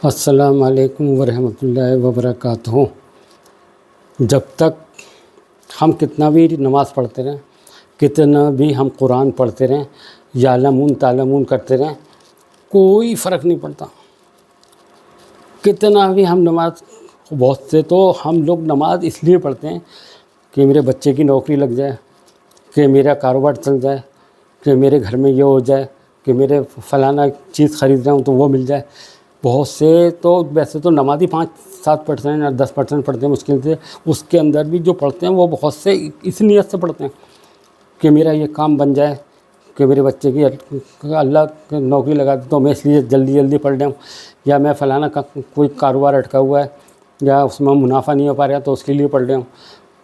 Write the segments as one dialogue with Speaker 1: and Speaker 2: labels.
Speaker 1: السلام علیکم ورحمۃ اللہ وبرکاتہ۔ جب تک ہم کتنا بھی نماز پڑھتے رہیں، کتنا بھی ہم قرآن پڑھتے رہیں، یعلمون تعلمون کرتے رہیں، کوئی فرق نہیں پڑتا۔ کتنا بھی ہم نماز، بہت سے تو ہم لوگ نماز اس لیے پڑھتے ہیں کہ میرے بچے کی نوکری لگ جائے، کہ میرا کاروبار چل جائے، کہ میرے گھر میں یہ ہو جائے، کہ میرے فلانا چیز خرید رہا ہوں تو وہ مل جائے۔ بہت سے تو ویسے تو نمازی 5-7% یا 10% پڑھتے ہیں مشکل سے، اس کے اندر بھی جو پڑھتے ہیں وہ بہت سے اس نیت سے پڑھتے ہیں کہ میرا یہ کام بن جائے، کہ میرے بچے کی اللہ نوکری لگا دے تو میں اس لیے جلدی جلدی پڑھ رہا ہوں، یا میں فلانا کا کوئی کاروبار اٹکا ہوا ہے یا اس میں منافع نہیں ہو پا رہا تو اس کے لیے پڑھ رہا ہوں،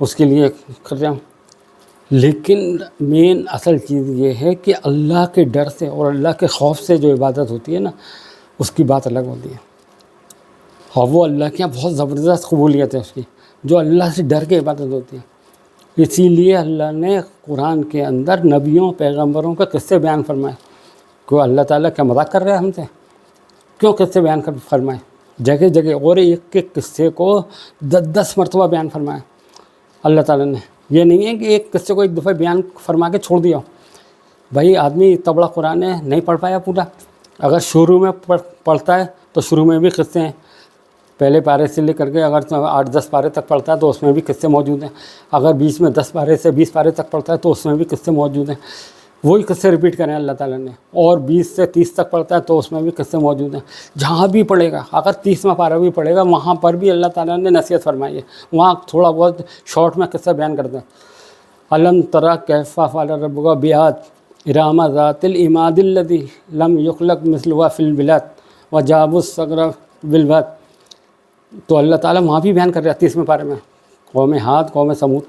Speaker 1: اس کے لیے کر رہا ہوں۔ لیکن مین اصل چیز یہ ہے کہ اللہ کے ڈر سے اور اللہ کے خوف سے جو عبادت ہوتی ہے نا، اس کی بات الگ ہوتی ہے، اور وہ اللہ کے یہاں بہت زبردست قبولیت ہے اس کی، جو اللہ سے ڈر کے عبادت ہوتی ہے۔ اسی لیے اللہ نے قرآن کے اندر نبیوں پیغمبروں کے قصے بیان فرمائے۔ کہ اللہ تعالیٰ کیا مذاق کر رہا ہے ہم سے؟ کیوں قصے بیان فرمائے جگہ جگہ، اور ایک ایک قصے کو 10 مرتبہ بیان فرمایا اللہ تعالیٰ نے۔ یہ نہیں ہے کہ ایک قصے کو ایک دفعہ بیان فرما کے چھوڑ دیا۔ بھائی آدمی اتنا بڑا قرآن ہے، نہیں پڑھ پایا پورا، اگر شروع میں پڑھتا ہے تو شروع میں بھی قصے ہیں، پہلے پارے سے لے کر کے اگر 8-10 پارے تک پڑھتا ہے تو اس میں بھی قصے موجود ہیں، اگر بیچ میں 10 پارے سے 20 پارے تک پڑھتا ہے تو اس میں بھی قصے موجود ہیں۔ وہی قصے ریپیٹ کریں اللہ تعالیٰ نے، اور 20 سے 30 تک پڑھتا ہے تو اس میں بھی قصے موجود ہیں۔ جہاں بھی پڑھے گا، اگر 30واں پارہ بھی پڑھے گا، وہاں پر بھی اللہ تعالیٰ نے نصیحت فرمائی ہے، وہاں تھوڑا بہت شارٹ میں قصہ بیان کرتا ہے۔ الم تری کیف فعل ربک بعاد ارم ذات العماد التی لم یخلق مثلها فی البلاد وجابوا الصخر بالواد۔ تو اللہ تعالیٰ وہاں بھی بیان کر رہا ہے 30ویں پارے میں، قوم عاد قوم ثمود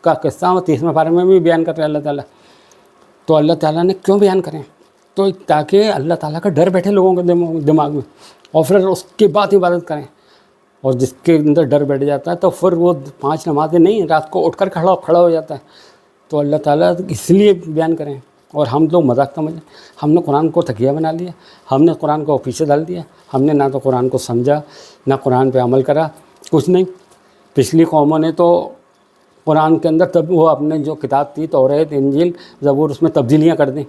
Speaker 1: کا قصہ 30ویں پارے میں بھی بیان کر رہا ہے اللہ تعالیٰ۔ تو اللہ تعالیٰ نے کیوں بیان کریں؟ تو تاکہ اللہ تعالیٰ کا ڈر بیٹھے لوگوں کے دماغ میں، اور پھر اس کے بعد عبادت کریں۔ اور جس کے اندر ڈر بیٹھ جاتا ہے تو پھر وہ 5 نمازیں نہیں، رات کو اٹھ کر کھڑا ہو جاتا ہے۔ تو اللہ تعالیٰ اس لیے بیان کریں، اور ہم لوگ مذاق سمجھیں۔ ہم نے قرآن کو تکیہ بنا لیا، ہم نے قرآن کو پیچھے ڈال دیا، ہم نے نہ تو قرآن کو سمجھا، نہ قرآن پہ عمل کرا، کچھ نہیں۔ پچھلی قوموں نے تو قرآن کے اندر تب وہ اپنے جو کتاب تھی توریت انجیل زبور، اس میں تبدیلیاں کر دیں،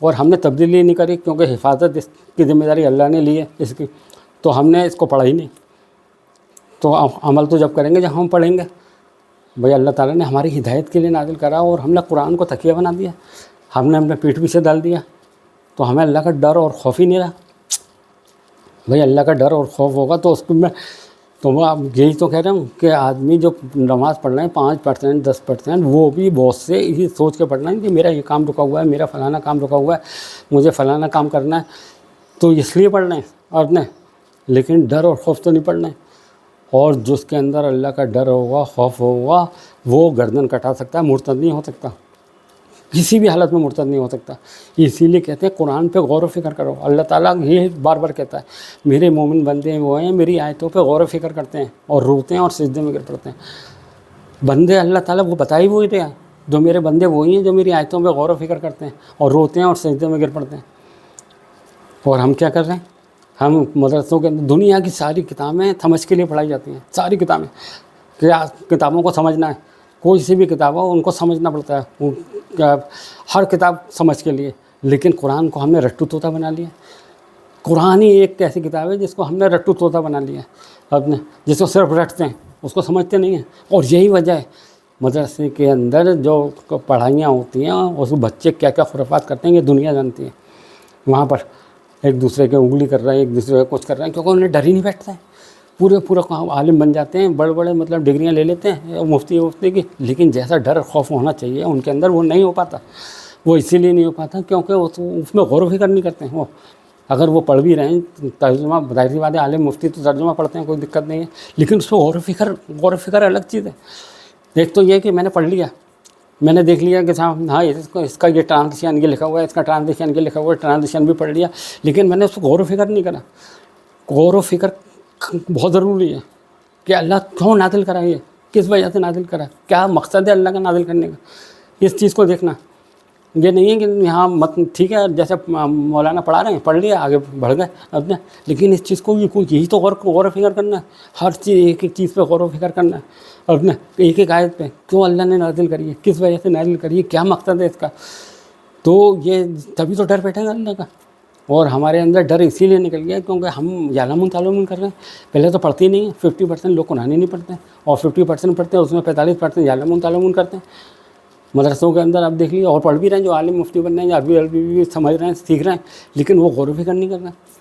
Speaker 1: اور ہم نے تبدیلی نہیں کری، کیونکہ حفاظت اس کی ذمہ داری اللہ نے لی ہے اس کی، تو ہم نے اس کو پڑھا ہی نہیں۔ تو عمل تو جب کریں گے جب ہم پڑھیں گے۔ بھئی اللہ تعالیٰ نے ہماری ہدایت کے لیے نازل کرا، اور ہم نے قرآن کو تکیہ بنا دیا، ہم نے اپنے پیٹھ پیچھے ڈال دیا، تو ہمیں اللہ کا ڈر اور خوف ہی نہیں رہا۔ بھئی اللہ کا ڈر اور خوف ہوگا تو اس میں تو میں یہی تو کہہ رہا ہوں کہ آدمی جو نماز پڑھ رہے ہیں 5% 10%، وہ بھی بہت سے یہی سوچ کے پڑھ رہے ہیں کہ میرا یہ کام رکا ہوا ہے، میرا فلانا کام رکا ہوا ہے، مجھے فلانا کام کرنا ہے، تو اس لیے پڑھ رہے ہیں اپنے، لیکن ڈر اور خوف تو نہیں پڑھ رہے ہیں۔ اور جس کے اندر اللہ کا ڈر ہوگا، خوف ہوگا، وہ گردن کٹا سکتا ہے، مرتد نہیں ہو سکتا، کسی بھی حالت میں مرتد نہیں ہو سکتا۔ اسی لیے کہتے ہیں قرآن پہ غور و فکر کرو۔ اللہ تعالیٰ یہ بار بار کہتا ہے میرے مومن بندے وہ ہیں، میری آیتوں پہ غور و فکر کرتے ہیں اور روتے ہیں اور سجدے میں گر پڑتے ہیں۔ بندے اللہ تعالیٰ وہ بتا ہی وہی رہے ہیں، جو میرے بندے وہی ہیں جو میری آیتوں پہ غور و فکر کرتے ہیں اور روتے ہیں اور سجدے میں گر پڑتے ہیں۔ اور ہم کیا کر رہے ہیں؟ ہم مدرسوں کے اندر دنیا کی ساری کتابیں سمجھ کے لیے پڑھائی جاتی ہیں، ساری کتابیں، کہ کتابوں کو سمجھنا ہے، کوئی سی بھی کتاب ہو ان کو سمجھنا پڑتا ہے، ہر کتاب سمجھ کے لیے۔ لیکن قرآن کو ہم نے رٹو طوطا بنا لیا۔ قرآن ہی ایک ایسی کتاب ہے جس کو ہم نے رٹو طوطا بنا لیا اپنے، جس کو صرف رٹتے ہیں، اس کو سمجھتے نہیں ہیں۔ اور یہی وجہ ہے مدرسے کے اندر جو پڑھائیاں ہوتی ہیں، اس بچے کیا کیا خرافات کرتے ہیں یہ دنیا جانتی ہے۔ وہاں پر ایک دوسرے کے انگلی کر رہے ہیں، ایک دوسرے کو کچھ کر رہے ہیں، کیونکہ انہیں ڈر ہی نہیں بیٹھتا ہے۔ پورے عالم بن جاتے ہیں، بڑے مطلب ڈگریاں لے لیتے ہیں مفتی کی، لیکن جیسا ڈر خوف ہونا چاہیے ان کے اندر وہ نہیں ہو پاتا۔ وہ اسی لیے نہیں ہو پاتا کیونکہ اس میں غور و فکر نہیں کرتے ہیں۔ وہ اگر وہ پڑھ بھی رہے ہیں ترجمہ، ظاہر سی بات ہے عالم مفتی تو ترجمہ پڑھتے ہیں، کوئی دقت نہیں ہے، لیکن اس میں غور و فکر الگ چیز ہے۔ ایک تو یہ کہ میں نے پڑھ لیا، میں نے دیکھ لیا کہ صاحب ہاں اس کا یہ ٹرانسلیشن یہ لکھا ہوا ہے، اس کا ٹرانسلیشن یہ لکھا ہوا ہے، ٹرانسلیشن بھی پڑھ لیا، لیکن میں نے اس کو غور و فکر نہیں کرا۔ غور و فکر بہت ضروری ہے کہ اللہ کیوں نازل کرا، یہ کس وجہ سے نازل کرا، کیا مقصد ہے اللہ کا نازل کرنے کا، اس چیز کو دیکھنا۔ یہ نہیں ہے کہ یہاں مت ٹھیک ہے جیسے مولانا پڑھا رہے ہیں پڑھ لیا آگے بڑھ گئے اپنے، لیکن اس چیز کو یہی تو غور و فکر کرنا ہے، ہر چیز ایک ایک چیز پہ غور و فکر کرنا ہے اپنے، ایک ایک آیت پہ کیوں اللہ نے نازل کری ہے، کس وجہ سے نازل کری ہے، کیا مقصد ہے اس کا. تو یہ تبھی تو ڈر بیٹھے گا اللہ کا. اور ہمارے اندر ڈر اسی لیے نکل گیا کیونکہ ہم یعلمون تعلمون کر رہے ہیں. پہلے تو پڑھتے ہی نہیں ہیں، 50% لوگ قرآن ہی نہیں پڑھتے ہیں، اور 50% پڑھتے ہیں اس میں 45% یعلمون تعلمون کرتے ہیں. مدرسوں کے اندر آپ دیکھ لیجیے، اور پڑھ بھی رہے ہیں جو عالم مفتی بن رہے ہیں، عربی بھی سمجھ رہے ہیں، سیکھ رہے ہیں، لیکن وہ غور و فکر نہیں کر رہے ہیں.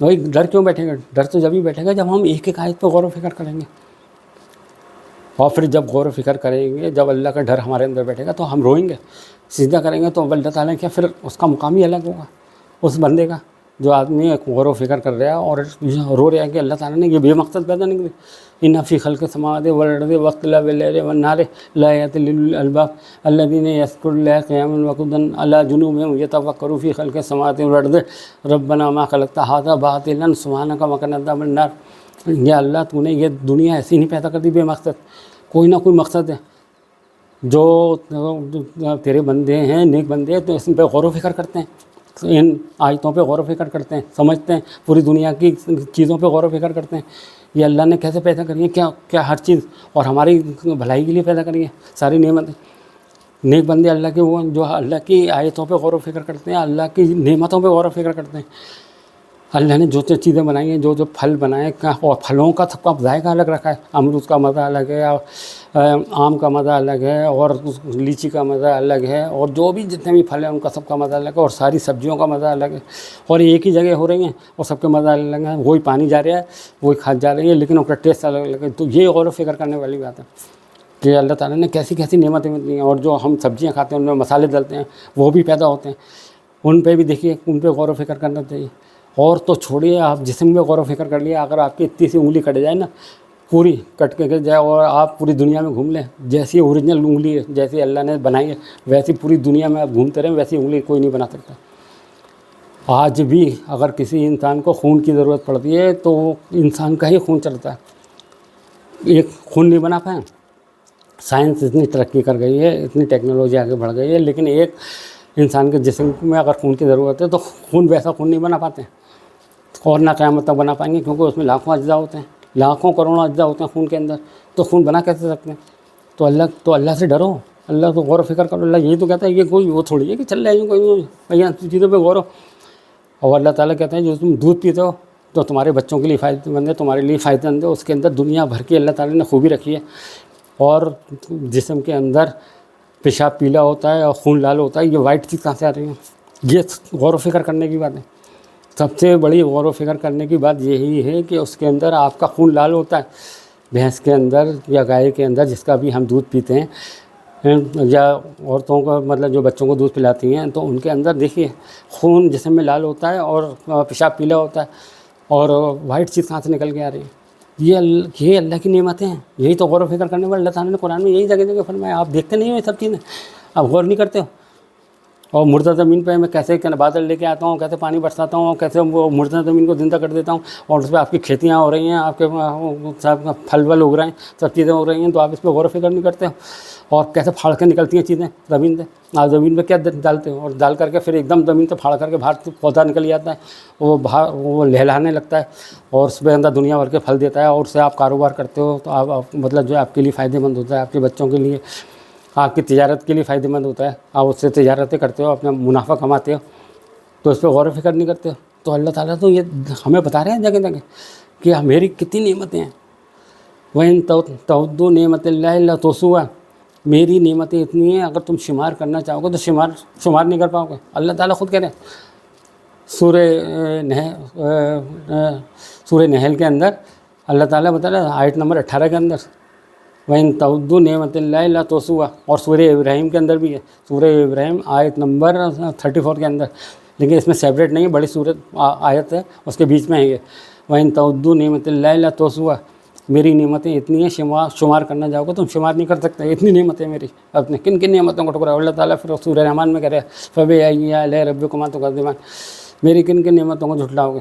Speaker 1: بھائی ڈر کیوں بیٹھے گا؟ ڈر تو جب ہی بیٹھے گا جب ہم ایک ایک آیت پہ غور و فکر کریں گے. اور پھر جب غور و فکر کریں گے، جب اللہ کا ڈر ہمارے اندر بیٹھے گا تو ہم روئیں گے، سجدہ کریں گے تو اللہ تعالیٰ کیا پھر اس کا مقام ہی الگ ہوگا اس بندے کا، جو آدمی غور و فکر کر رہا ہے اور رو رہا ہے کہ اللہ تعالیٰ نے یہ بے مقصد پیدا نہیں کی. ان فی خلق السماوات والارض واختلاف الليل والنهار لآیات لأولی الألباب الذین یذکرون اللہ قیاما وقعودا علی جنوبہم یتفکرون فی خلق السماوات والارض ربنا ما خلقت ھذا باطلا سبحانک وقنا عذاب النار. یا اللہ تو نے یہ دنیا ایسی نہیں پیدا کر دی بے مقصد، کوئی نہ کوئی مقصد ہے. جو تیرے بندے ہیں نیک بندے ہیں تو اس پہ غور و فکر کرتے ہیں، ان آیتوں پہ غور و فکر کرتے ہیں، سمجھتے ہیں، پوری دنیا کی چیزوں پہ غور و فکر کرتے ہیں. یہ اللہ نے کیسے پیدا کری ہے، کیا ہر چیز، اور ہماری بھلائی کے لیے پیدا کری ہے ساری نعمتیں. نیک بندے اللہ کے وہ جو اللہ کی آیتوں پہ غور و فکر کرتے ہیں، اللہ کی نعمتوں پہ غور و فکر کرتے ہیں. اللہ نے جو چیزیں بنائی ہیں، جو پھل بنائے، اور پھلوں کا سب کا ذائقہ الگ رکھا ہے. امرود کا مزہ الگ ہے، آم کا مزہ الگ ہے، اور لیچی کا مزہ الگ ہے، اور جو بھی جتنے بھی پھل ہیں ان کا سب کا مزہ الگ ہے، اور ساری سبزیوں کا مزہ الگ ہے، اور ایک ہی جگہ ہو رہی ہیں اور سب کے مزہ الگ ہے. وہی پانی جا رہا ہے، وہی کھاد جا رہی ہے، لیکن ان کا ٹیسٹ الگ الگ ہے. تو یہ غور و فکر کرنے والی بات ہے کہ اللہ تعالیٰ نے کیسی کیسی نعمتیں دی ہیں. اور جو ہم سبزیاں کھاتے ہیں ان میں مسالے ڈلتے ہیں، وہ بھی پیدا ہوتے ہیں، ان پہ بھی دیکھیے، ان پہ غور و فکر کرنا چاہیے. اور تو چھوڑیے، آپ جسم میں غور و فکر کر لیے، اگر آپ کی اتنی سی انگلی کٹ جائے نا، پوری کٹ کے جائے، اور آپ پوری دنیا میں گھوم لیں، جیسی اوریجنل انگلی ہے، جیسی اللہ نے بنائی ہے ویسی پوری دنیا میں آپ گھومتے رہیں، ویسی انگلی کوئی نہیں بنا سکتا. آج بھی اگر کسی انسان کو خون کی ضرورت پڑتی ہے تو انسان کا ہی خون چلتا ہے، ایک خون نہیں بنا پائے. سائنس اتنی ترقی کر گئی ہے، اتنی ٹیکنالوجی آگے بڑھ گئی ہے، لیکن ایک انسان کے جسم میں اگر خون کی ضرورت ہے تو خون ویسا خون نہیں بنا پاتے، اور نہ قیامت تک بنا پائیں گے، کیونکہ اس میں لاکھوں اجزاء ہوتے ہیں، لاکھوں کروڑوں اجزاء ہوتے ہیں خون کے اندر. تو خون بنا کیسے سکتے ہیں؟ تو اللہ سے ڈرو، اللہ کو غور و فکر کرو. اللہ یہی تو کہتا ہے، یہ کوئی وہ تھوڑی ہے کہ چل رہے ہیں کوئی یہاں چیزوں پہ غور ہو. اور اللہ تعالیٰ کہتے ہیں جو تم دودھ پیتے ہو تو تمہارے بچوں کے لیے فائدہ مند ہے، تمہارے لیے فائدہ مند ہے. اس کے اندر دنیا بھر کی اللہ تعالیٰ نے خوبی رکھی ہے. اور جسم کے اندر پیشاب پیلا ہوتا ہے اور خون لال ہوتا ہے، یہ وائٹ چیز کہاں سے آ رہی ہے؟ یہ غور و فکر کرنے کی بات ہے. سب سے بڑی غور و فکر کرنے کی بات یہی ہے کہ اس کے اندر آپ کا خون لال ہوتا ہے. بھینس کے اندر یا گائے کے اندر، جس کا بھی ہم دودھ پیتے ہیں، یا عورتوں کو مطلب جو بچوں کو دودھ پلاتی ہیں، تو ان کے اندر دیکھیے خون جسم میں لال ہوتا ہے اور پیشاب پیلا ہوتا ہے، اور وائٹ چیز کہاں سے نکل کے آ رہی ہے؟ یہ اللہ کی نعمتیں ہیں. یہی تو غور و فکر کرنے والے اللہ تعالیٰ نے قرآن میں یہی جگہ جگہ فرمایا. آپ دیکھتے نہیں ہو یہ سب چیزیں، آپ غور نہیں کرتے ہو. اور مردہ زمین پہ میں کیسے بادل لے کے آتا ہوں، کیسے پانی برساتا ہوں، کیسے وہ مردہ زمین کو زندہ کر دیتا ہوں، اور اس پہ آپ کی کھیتیاں ہو رہی ہیں، آپ کے سب پھل ول اگ رہے ہیں، سب چیزیں ہو رہی ہیں، تو آپ اس پہ غور و فکر نہیں کرتے ہو. اور کیسے پھاڑ کے نکلتی ہیں چیزیں زمین سے، آپ زمین پہ کیا ڈالتے ہو، اور ڈال کر کے پھر ایک دم زمین سے پھاڑ کر کے باہر پودا نکل جاتا ہے، وہ لہلانے لگتا ہے، اور اس پہ اندر دنیا بھر کے پھل دیتا ہے، اور اس سے آپ کاروبار کرتے ہو. تو آپ مطلب جو آپ کے لیے فائدہ مند ہوتا ہے، آپ کے بچوں کے لیے، آپ کی تجارت کے لیے فائدہ مند ہوتا ہے. آپ اس سے تجارتیں کرتے ہو، اپنا منافع کماتے ہو، تو اس پہ غور و فکر نہیں کرتے ہو. تو اللہ تعالیٰ تو یہ ہمیں بتا رہے ہیں جگہ جگہ کہ میری کتنی نعمتیں ہیں. وَإِن تَعُدُّوا نِعْمَتَ اللَّهِ لَا تُحْصُوهَا، میری نعمتیں اتنی ہیں، اگر تم شمار کرنا چاہو گے تو شمار نہیں کر پاؤ گے. اللہ تعالیٰ خود کہہ رہے ہیں سورہ نحل کے اندر، اللہ تعالیٰ بتا رہا ہے آیت نمبر 18 کے اندر، وَإِن تَعُدُّوا نِعْمَتَ اللَّهِ لَا تُحْصُوهَا. اور سورہ ابراہیم کے اندر بھی ہے، سورہ ابراہیم آیت نمبر 34 کے اندر، لیکن اس میں سیپریٹ نہیں ہے، بڑی سورت آیت ہے، اس کے بیچ میں ہے یہ. وَإِن تَعُدُّوا نِعْمَتَ اللَّهِ لَا تُحْصُوهَا، میری نعمتیں اتنی ہیں، شمار کرنا چاہو گے تم شمار نہیں کر سکتے. اتنی نعمتیں میری، اپنے کن کن نعمتوں کو ٹکراؤ. اللہ تعالیٰ پھر سورہ رحمان میں کہہ رہا ہے فَبِأَيِّ آلَاءِ رَبِّكُمَا تُكَذِّبَانِ، میری کن کن نعمتوں کو جھٹلاؤ گے.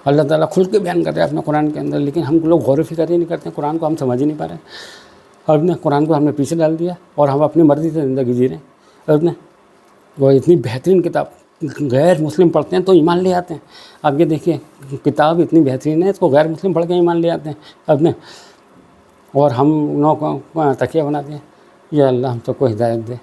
Speaker 1: اللہ تعالیٰ کھل کے بیان کر رہے ہیں اپنے قرآن کے اندر، لیکن ہم لوگ غور و فکر ہی نہیں کرتے. قرآن کو ہم سمجھ ہی نہیں پا رہے. اور قرآن کو ہم نے پیچھے ڈال دیا، اور ہم اپنی مرضی سے زندگی جی رہے ہیں. وہ اتنی بہترین کتاب، غیر مسلم پڑھتے ہیں تو ایمان لے آتے ہیں. اب یہ دیکھیے کتاب اتنی بہترین ہے، اس کو غیر مسلم پڑھ کے ایمان لے آتے ہیں اپنے، اور ہم لوگوں کو تکیہ بناتے ہیں. یا اللہ ہم سب کو ہدایت دے.